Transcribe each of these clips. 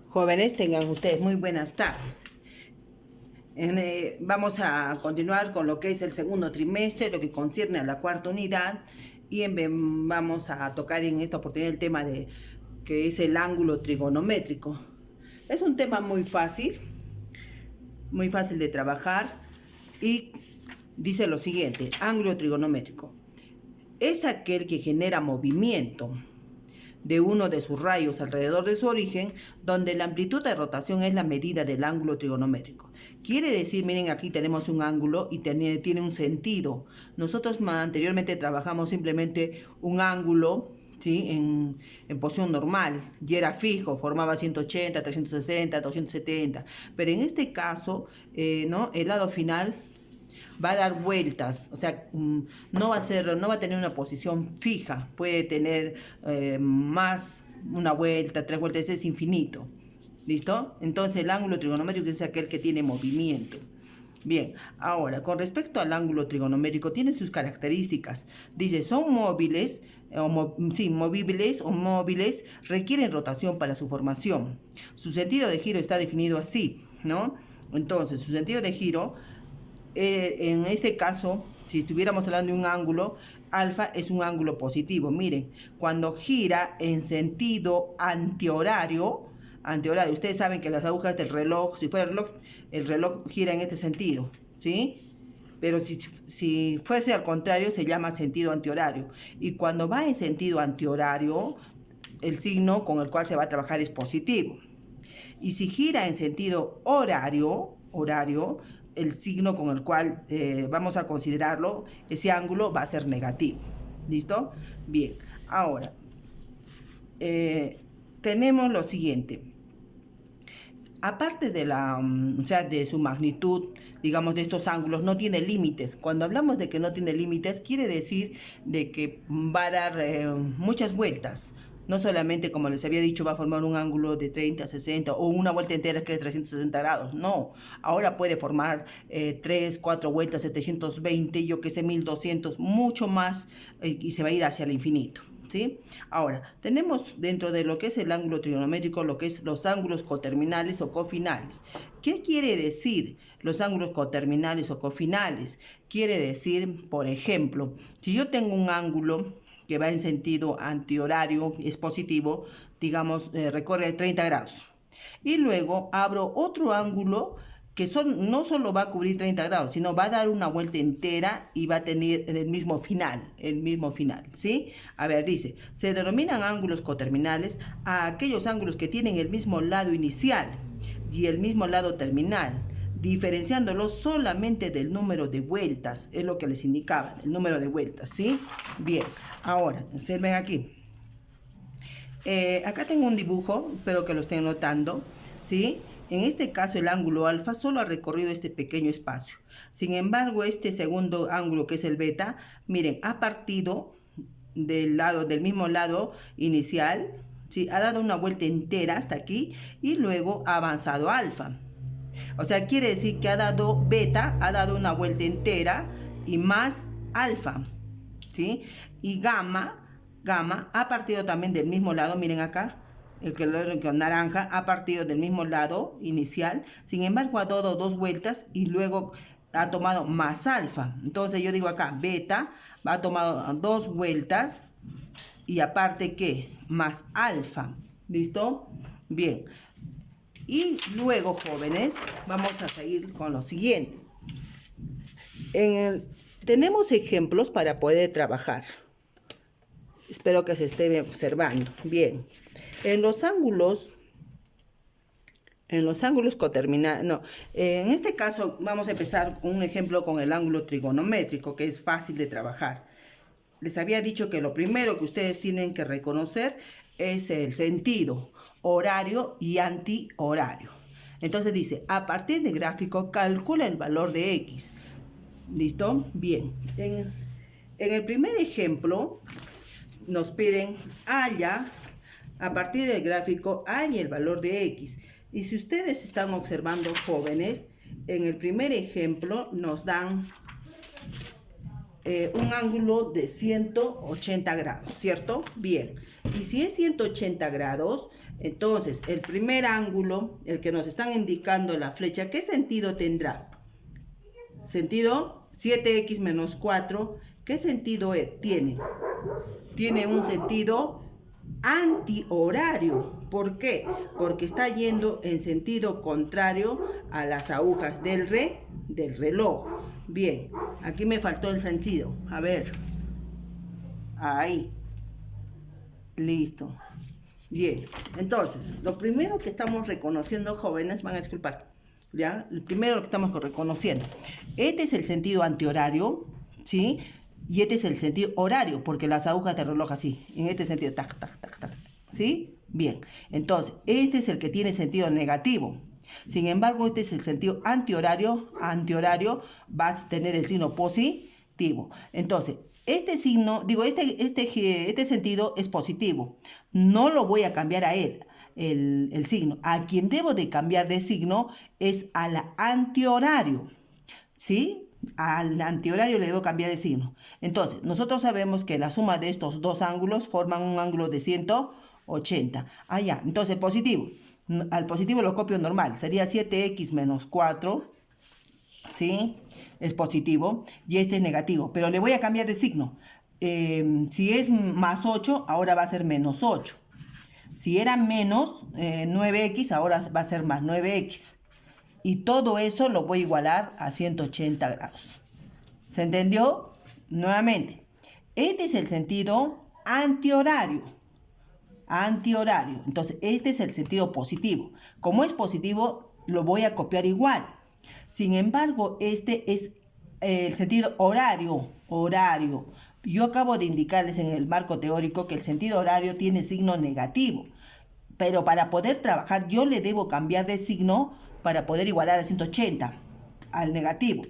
Jóvenes, tengan ustedes muy buenas tardes. Vamos a continuar con lo que es el segundo trimestre, lo que concierne a la cuarta unidad, y vamos a tocar en esta oportunidad el tema de que es el ángulo trigonométrico. Es un tema muy fácil de trabajar, y dice lo siguiente: ángulo trigonométrico es aquel que genera movimiento de uno de sus rayos alrededor de su origen, donde la amplitud de rotación es la medida del ángulo trigonométrico. Quiere decir, miren, aquí tenemos un ángulo y tiene un sentido. Nosotros anteriormente trabajamos simplemente un ángulo, ¿sí? en posición normal, y era fijo, formaba 180, 360, 270, pero en este caso, ¿no? El lado final va a dar vueltas, o sea, no va a tener una posición fija, puede tener más una vuelta, 3 vueltas, es infinito. ¿Listo? Entonces el ángulo trigonométrico es aquel que tiene movimiento. Bien, ahora, con respecto al ángulo trigonométrico, tiene sus características. Dice, son móviles, movibles o móviles, requieren rotación para su formación. Su sentido de giro está definido así, ¿no? Entonces, su sentido de giro, en este caso, si estuviéramos hablando de un ángulo, alfa es un ángulo positivo. Miren, cuando gira en sentido antihorario, ustedes saben que las agujas del reloj, si fuera el reloj gira en este sentido, ¿sí? Pero si fuese al contrario, se llama sentido antihorario. Y cuando va en sentido antihorario, el signo con el cual se va a trabajar es positivo. Y si gira en sentido horario, el signo con el cual vamos a considerarlo, ese ángulo va a ser negativo. ¿Listo? Bien, ahora tenemos lo siguiente. Aparte de de su magnitud, digamos, de estos ángulos, no tiene límites. Cuando hablamos de que no tiene límites, quiere decir de que va a dar muchas vueltas. No solamente, como les había dicho, va a formar un ángulo de 30, 60 o una vuelta entera que es 360 grados. No, ahora puede formar 3, 4 vueltas, 720, yo que sé, 1200, mucho más, y se va a ir hacia el infinito. ¿Sí? Ahora, tenemos dentro de lo que es el ángulo trigonométrico, lo que es los ángulos coterminales o cofinales. ¿Qué quiere decir los ángulos coterminales o cofinales? Quiere decir, por ejemplo, si yo tengo un ángulo que va en sentido antihorario, es positivo, digamos, recorre 30 grados. Y luego abro otro ángulo que no solo va a cubrir 30 grados, sino va a dar una vuelta entera y va a tener el mismo final, ¿sí? A ver, dice, se denominan ángulos coterminales a aquellos ángulos que tienen el mismo lado inicial y el mismo lado terminal, diferenciándolos solamente del número de vueltas, es lo que les indicaba, el número de vueltas, ¿sí? Bien, ahora, observen aquí. Acá tengo un dibujo, espero que lo estén notando, ¿sí? En este caso el ángulo alfa solo ha recorrido este pequeño espacio. Sin embargo, este segundo ángulo, que es el beta, miren, ha partido del mismo lado inicial, ¿sí? Ha dado una vuelta entera hasta aquí y luego ha avanzado alfa. O sea, quiere decir que beta ha dado una vuelta entera y más alfa, ¿sí? Y gamma ha partido también del mismo lado, miren acá, el color naranja ha partido del mismo lado inicial, sin embargo ha dado 2 vueltas y luego ha tomado más alfa. Entonces yo digo acá, beta ha tomado 2 vueltas y aparte, ¿qué? Más alfa. ¿Listo? Bien. Y luego, jóvenes, vamos a seguir con lo siguiente. Tenemos ejemplos para poder trabajar. Espero que se esté observando. Bien. En los ángulos coterminales, en este caso vamos a empezar con un ejemplo con el ángulo trigonométrico, que es fácil de trabajar. Les había dicho que lo primero que ustedes tienen que reconocer es el sentido horario y antihorario. Entonces dice, a partir del gráfico calcula el valor de X. ¿Listo? Bien. En el primer ejemplo nos piden halla a partir del gráfico hay el valor de X. Y si ustedes están observando, jóvenes, en el primer ejemplo nos dan un ángulo de 180 grados, ¿cierto? Bien. Y si es 180 grados, Entonces, el primer ángulo, el que nos están indicando la flecha, ¿qué sentido tendrá? Sentido 7x menos 4, ¿qué sentido tiene? Tiene un sentido antihorario. ¿Por qué? Porque está yendo en sentido contrario a las agujas del reloj. Bien, aquí me faltó el sentido. A ver. Ahí. Listo. Bien, entonces, lo primero que estamos reconociendo, jóvenes, van a disculpar, ¿ya? El primero que estamos reconociendo. Este es el sentido antihorario, ¿sí? Y este es el sentido horario, porque las agujas de reloj así, en este sentido, tac, tac, tac, tac, ¿sí? Bien, entonces, este es el que tiene sentido negativo. Sin embargo, este es el sentido antihorario, va a tener el signo positivo. Entonces, este signo, digo, este sentido es positivo. No lo voy a cambiar a él, el signo. A quien debo de cambiar de signo es al antihorario, ¿sí? Al antihorario le debo cambiar de signo. Entonces, nosotros sabemos que la suma de estos dos ángulos forman un ángulo de 180. Ah, ya. Entonces, el positivo. Al positivo lo copio normal. Sería 7x menos 4, ¿sí? Es positivo y este es negativo, pero le voy a cambiar de signo. Si es más 8, ahora va a ser menos 8. Si era menos 9x, ahora va a ser más 9x. Y todo eso lo voy a igualar a 180 grados. ¿Se entendió? Nuevamente, este es el sentido antihorario. Entonces, este es el sentido positivo. Como es positivo, lo voy a copiar igual. Sin embargo, este es el sentido horario. Yo acabo de indicarles en el marco teórico que el sentido horario tiene signo negativo. Pero para poder trabajar, yo le debo cambiar de signo para poder igualar a 180 al negativo.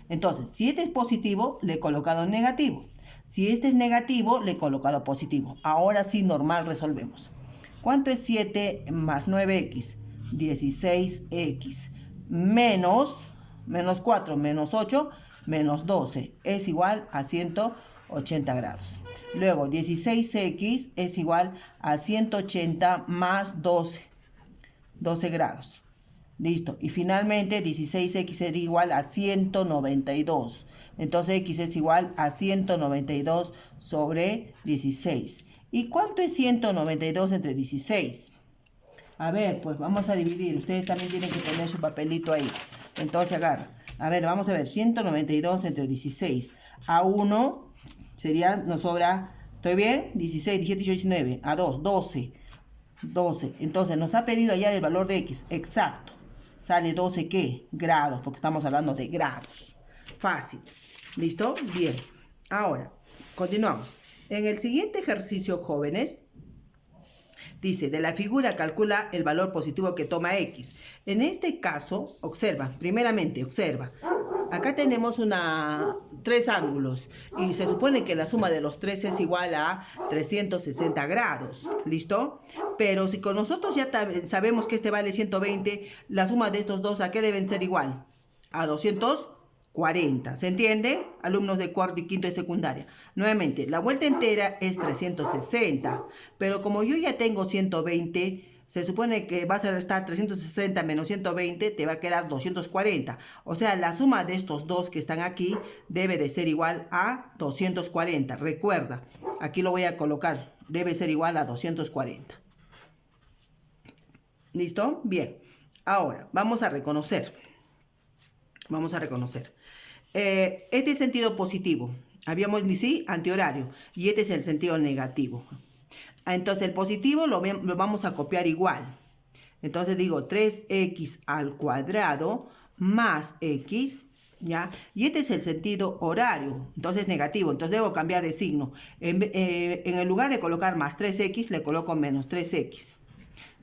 Entonces, si este es positivo, le he colocado negativo. Si este es negativo, le he colocado positivo. Ahora sí, normal, resolvemos. ¿Cuánto es 7 más 9x? 16x menos 4 menos 8 menos 12 es igual a 180 grados. Luego 16x es igual a 180 más 12 grados. Listo. Y finalmente 16x sería igual a 192. Entonces x es igual a 192 sobre 16. ¿Y cuánto es 192 entre 16? A ver, pues vamos a dividir. Ustedes también tienen que poner su papelito ahí. Entonces agarra. A ver, vamos a ver. 192 entre 16. A 1 sería, nos sobra, ¿estoy bien? 16, 17, 18, 19. A 2, 12. Entonces nos ha pedido hallar el valor de x. Exacto. Sale 12, ¿qué? Grados, porque estamos hablando de grados. Fácil. ¿Listo? Bien. Ahora, continuamos. En el siguiente ejercicio, jóvenes, dice, de la figura calcula el valor positivo que toma x. En este caso, observa, primeramente, observa. Acá tenemos tres ángulos y se supone que la suma de los tres es igual a 360 grados, ¿listo? Pero si con nosotros ya sabemos que este vale 120, la suma de estos dos, ¿a qué deben ser igual? A 240, ¿se entiende? Alumnos de cuarto y quinto de secundaria. Nuevamente, la vuelta entera es 360, pero como yo ya tengo 120, se supone que vas a restar 360 menos 120, te va a quedar 240. O sea, la suma de estos dos que están aquí debe de ser igual a 240. Recuerda, aquí lo voy a colocar, debe ser igual a 240. ¿Listo? Bien. Ahora, vamos a reconocer. Este es sentido positivo. Habíamos dicho, sí, antihorario. Y este es el sentido negativo. Entonces el positivo lo vamos a copiar igual. Entonces digo 3x al cuadrado más x, ¿ya? Y este es el sentido horario, entonces negativo. Entonces debo cambiar de signo. En el lugar de colocar más 3x, le coloco menos 3x.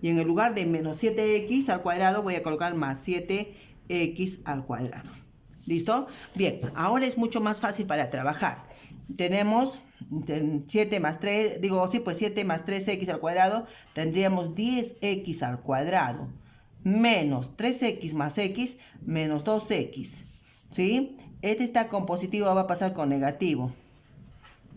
Y en el lugar de menos 7x al cuadrado, voy a colocar más 7x al cuadrado. ¿Listo? Bien, ahora es mucho más fácil para trabajar. Tenemos 7 más 3, digo, sí, pues 7 más 3x al cuadrado, tendríamos 10x al cuadrado, menos 3x más x, menos 2x, ¿sí? Este está con positivo, va a pasar con negativo.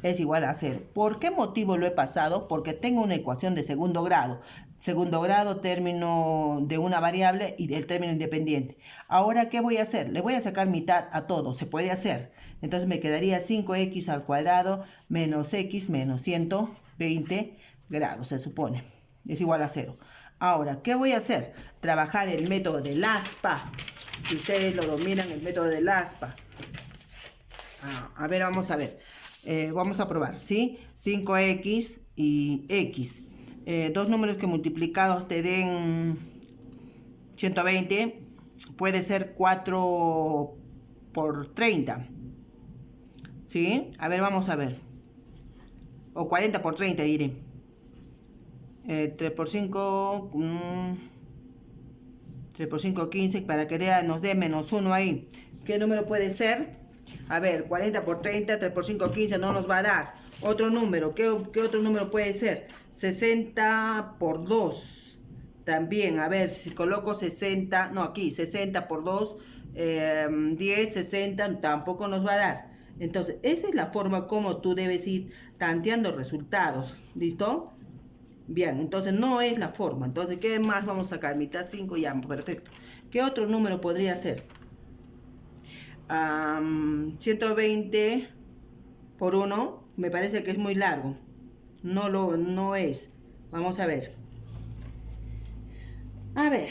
Es igual a 0. ¿Por qué motivo lo he pasado? Porque tengo una ecuación de segundo grado. segundo grado, término de una variable y el término independiente. Ahora, ¿qué voy a hacer? Le voy a sacar mitad a todo, se puede hacer. Entonces me quedaría 5x al cuadrado menos x menos 120 grados, se supone. Es igual a 0. Ahora, ¿qué voy a hacer? Trabajar el método del aspa. Si ustedes lo dominan, el método del aspa. A ver, vamos a ver. Vamos a probar, ¿sí? 5x y x. Dos números que multiplicados te den 120. Puede ser 4 por 30. ¿Sí? A ver, vamos a ver. O 40 por 30, diré. 3 por 5. 3 por 5, 15. Para que nos dé menos 1 ahí. ¿Qué número puede ser? A ver, 40 por 30, 3 por 5, 15, no nos va a dar. Otro número, ¿qué otro número puede ser? 60 por 2. También, a ver, si coloco 60, no, aquí, 60 por 2, 10, 60, tampoco nos va a dar. Entonces, esa es la forma como tú debes ir tanteando resultados. ¿Listo? Bien, entonces no es la forma. Entonces, ¿qué más vamos a sacar? Mitad 5, ya, perfecto. ¿Qué otro número podría ser? 120 por 1, me parece que es muy largo. No es. Vamos a ver. A ver,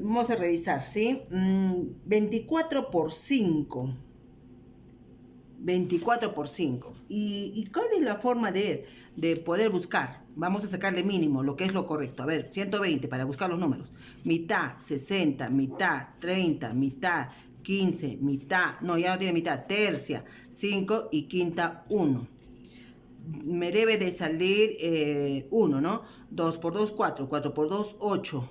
vamos a revisar, ¿sí? 24 por 5. 24 por 5. ¿Y cuál es la forma de poder buscar? Vamos a sacarle mínimo, lo que es lo correcto. A ver, 120 para buscar los números. Mitad, 60, mitad, 30, mitad, 15, mitad, no, ya no tiene mitad, tercia, 5 y quinta, 1. Me debe de salir 1, ¿no? 2 por 2, 4, 4 por 2, 8.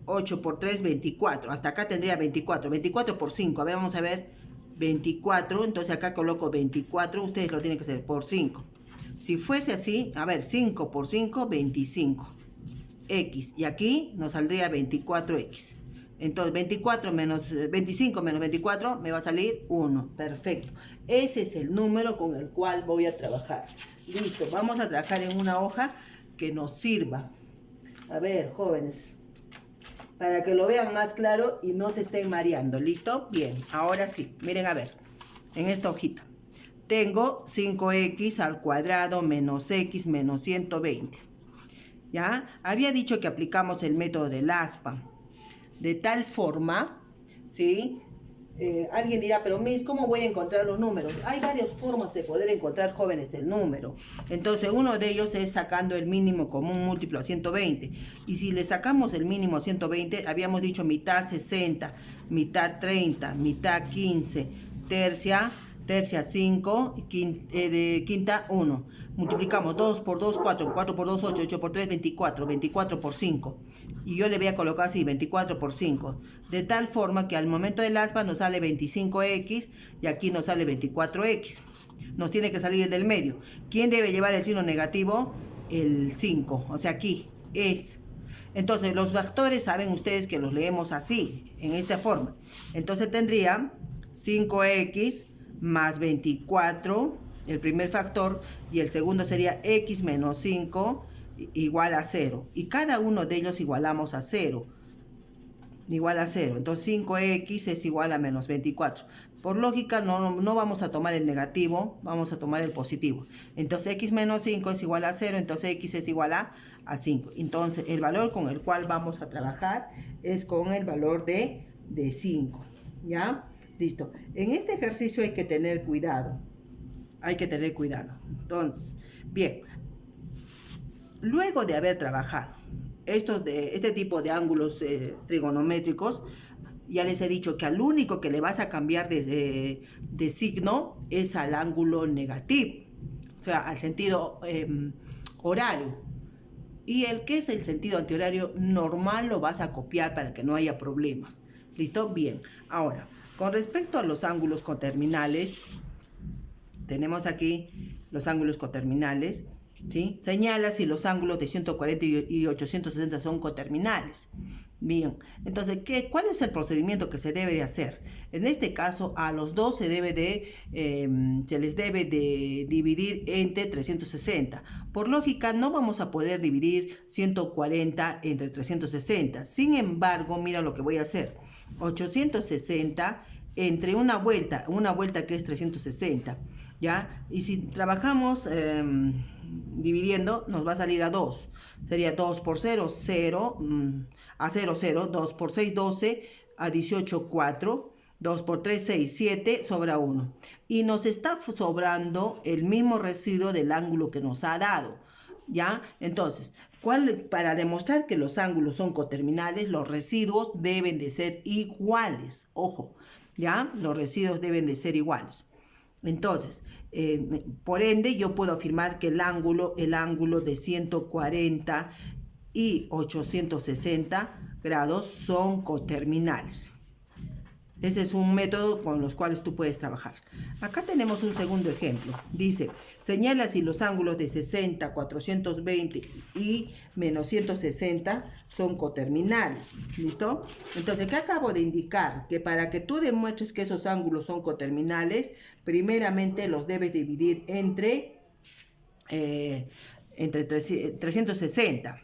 8 por 3, 24. Hasta acá tendría 24. 24 por 5. A ver, vamos a ver. 24. Entonces acá coloco 24. Ustedes lo tienen que hacer por 5. Si fuese así, a ver, 5 por 5, 25. X. Y aquí nos saldría 24x. Entonces 24 menos 25 menos 24 me va a salir 1. Perfecto. Ese es el número con el cual voy a trabajar. Listo. Vamos a trabajar en una hoja que nos sirva. A ver, jóvenes, para que lo vean más claro y no se estén mareando. ¿Listo? Bien. Ahora sí. Miren, a ver. En esta hojita tengo 5x al cuadrado menos x menos 120. ¿Ya? Había dicho que aplicamos el método del aspa. De tal forma, ¿sí? Alguien dirá, pero Miss, ¿cómo voy a encontrar los números? Hay varias formas de poder encontrar, jóvenes, el número. Entonces, uno de ellos es sacando el mínimo común múltiplo a 120. Y si le sacamos el mínimo a 120, habíamos dicho mitad 60, mitad 30, mitad 15, tercia 5, quinta 1. Multiplicamos 2 por 2, 4, 4 por 2, 8, 8 por 3, 24, 24 por 5. Y yo le voy a colocar así, 24 por 5. De tal forma que al momento del aspa nos sale 25x y aquí nos sale 24x. Nos tiene que salir del medio. ¿Quién debe llevar el signo negativo? El 5. O sea, aquí es. Entonces, los factores saben ustedes que los leemos así, en esta forma. Entonces tendría 5x más 24, el primer factor, y el segundo sería x menos 5 igual a 0. Y cada uno de ellos igualamos a 0. Igual a 0. Entonces 5x es igual a menos 24. Por lógica no vamos a tomar el negativo, vamos a tomar el positivo. Entonces x menos 5 es igual a 0, entonces x es igual a 5. Entonces el valor con el cual vamos a trabajar es con el valor de 5. ¿Ya? Listo. En este ejercicio hay que tener cuidado. Hay que tener cuidado. Entonces, bien. Luego de haber trabajado este tipo de ángulos trigonométricos, ya les he dicho que al único que le vas a cambiar de signo es al ángulo negativo. O sea, al sentido horario. Y el que es el sentido antihorario normal lo vas a copiar para que no haya problemas. ¿Listo? Bien. Ahora, con respecto a los ángulos coterminales, tenemos aquí los ángulos coterminales, ¿sí? Señala si los ángulos de 140 y 860 son coterminales. Bien, entonces, ¿cuál es el procedimiento que se debe de hacer? En este caso, a los dos se les debe de dividir entre 360. Por lógica, no vamos a poder dividir 140 entre 360. Sin embargo, mira lo que voy a hacer. 860 entre una vuelta que es 360, ¿ya? Y si trabajamos dividiendo, nos va a salir a 2. Sería 2 por 0, 0, a 0, 0, 2 por 6, 12, a 18, 4, 2 por 3, 6, 7, sobra 1. Y nos está sobrando el mismo residuo del ángulo que nos ha dado, ¿ya? Entonces, para demostrar que los ángulos son coterminales, los residuos deben de ser iguales, ojo, ¿ya? Los residuos deben de ser iguales. Entonces, por ende, yo puedo afirmar que el ángulo de 140 y 860 grados son coterminales. Ese es un método con los cuales tú puedes trabajar. Acá tenemos un segundo ejemplo. Dice, señala si los ángulos de 60, 420 y menos 160 son coterminales. ¿Listo? Entonces, ¿qué acabo de indicar? Que para que tú demuestres que esos ángulos son coterminales, primeramente los debes dividir entre 360.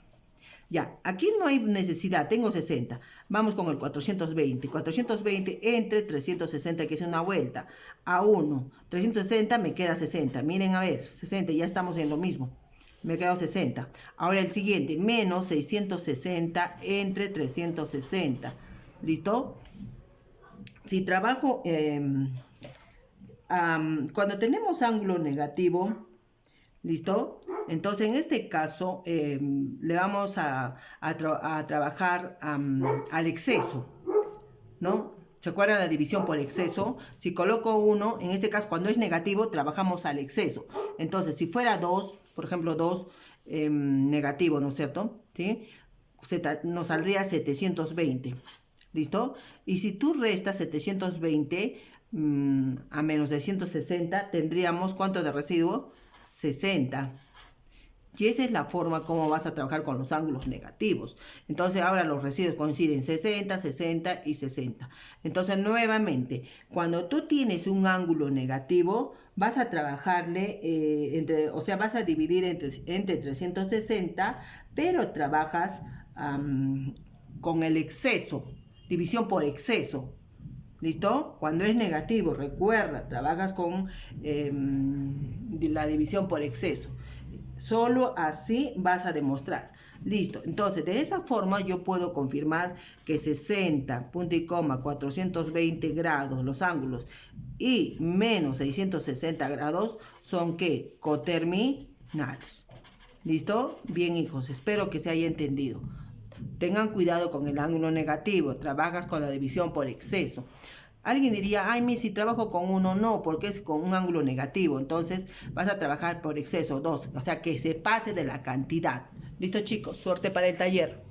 Ya, aquí no hay necesidad, tengo 60. Vamos con el 420. 420 entre 360, que es una vuelta, a 1. 360 me queda 60. Miren, a ver, 60, ya estamos en lo mismo. Me queda 60. Ahora el siguiente, menos 660 entre 360. ¿Listo? Si trabajo, cuando tenemos ángulo negativo, ¿listo? Entonces, en este caso, le vamos a trabajar al exceso, ¿no? ¿Se acuerdan la división por exceso? Si coloco 1, en este caso, cuando es negativo, trabajamos al exceso. Entonces, si fuera 2, por ejemplo, 2 negativo, ¿no es cierto? ¿Sí? Nos saldría 720, ¿listo? Y si tú restas 720 a menos de 160, tendríamos, ¿cuánto de residuo? 60. Y esa es la forma como vas a trabajar con los ángulos negativos. Entonces ahora los residuos coinciden 60, 60 y 60. Entonces nuevamente, cuando tú tienes un ángulo negativo, vas a trabajarle, vas a dividir entre 360, pero trabajas con el exceso, división por exceso. ¿Listo? Cuando es negativo, recuerda, trabajas con la división por exceso. Solo así vas a demostrar. Listo. Entonces, de esa forma yo puedo confirmar que 60, punto y coma, 420 grados, los ángulos, y menos 660 grados son, ¿qué? Coterminales. ¿Listo? Bien, hijos, espero que se haya entendido. Tengan cuidado con el ángulo negativo, trabajas con la división por exceso. Alguien diría, ay, si trabajo con 1, no, porque es con un ángulo negativo, entonces vas a trabajar por exceso, 2, o sea, que se pase de la cantidad. ¿Listo, chicos? Suerte para el taller.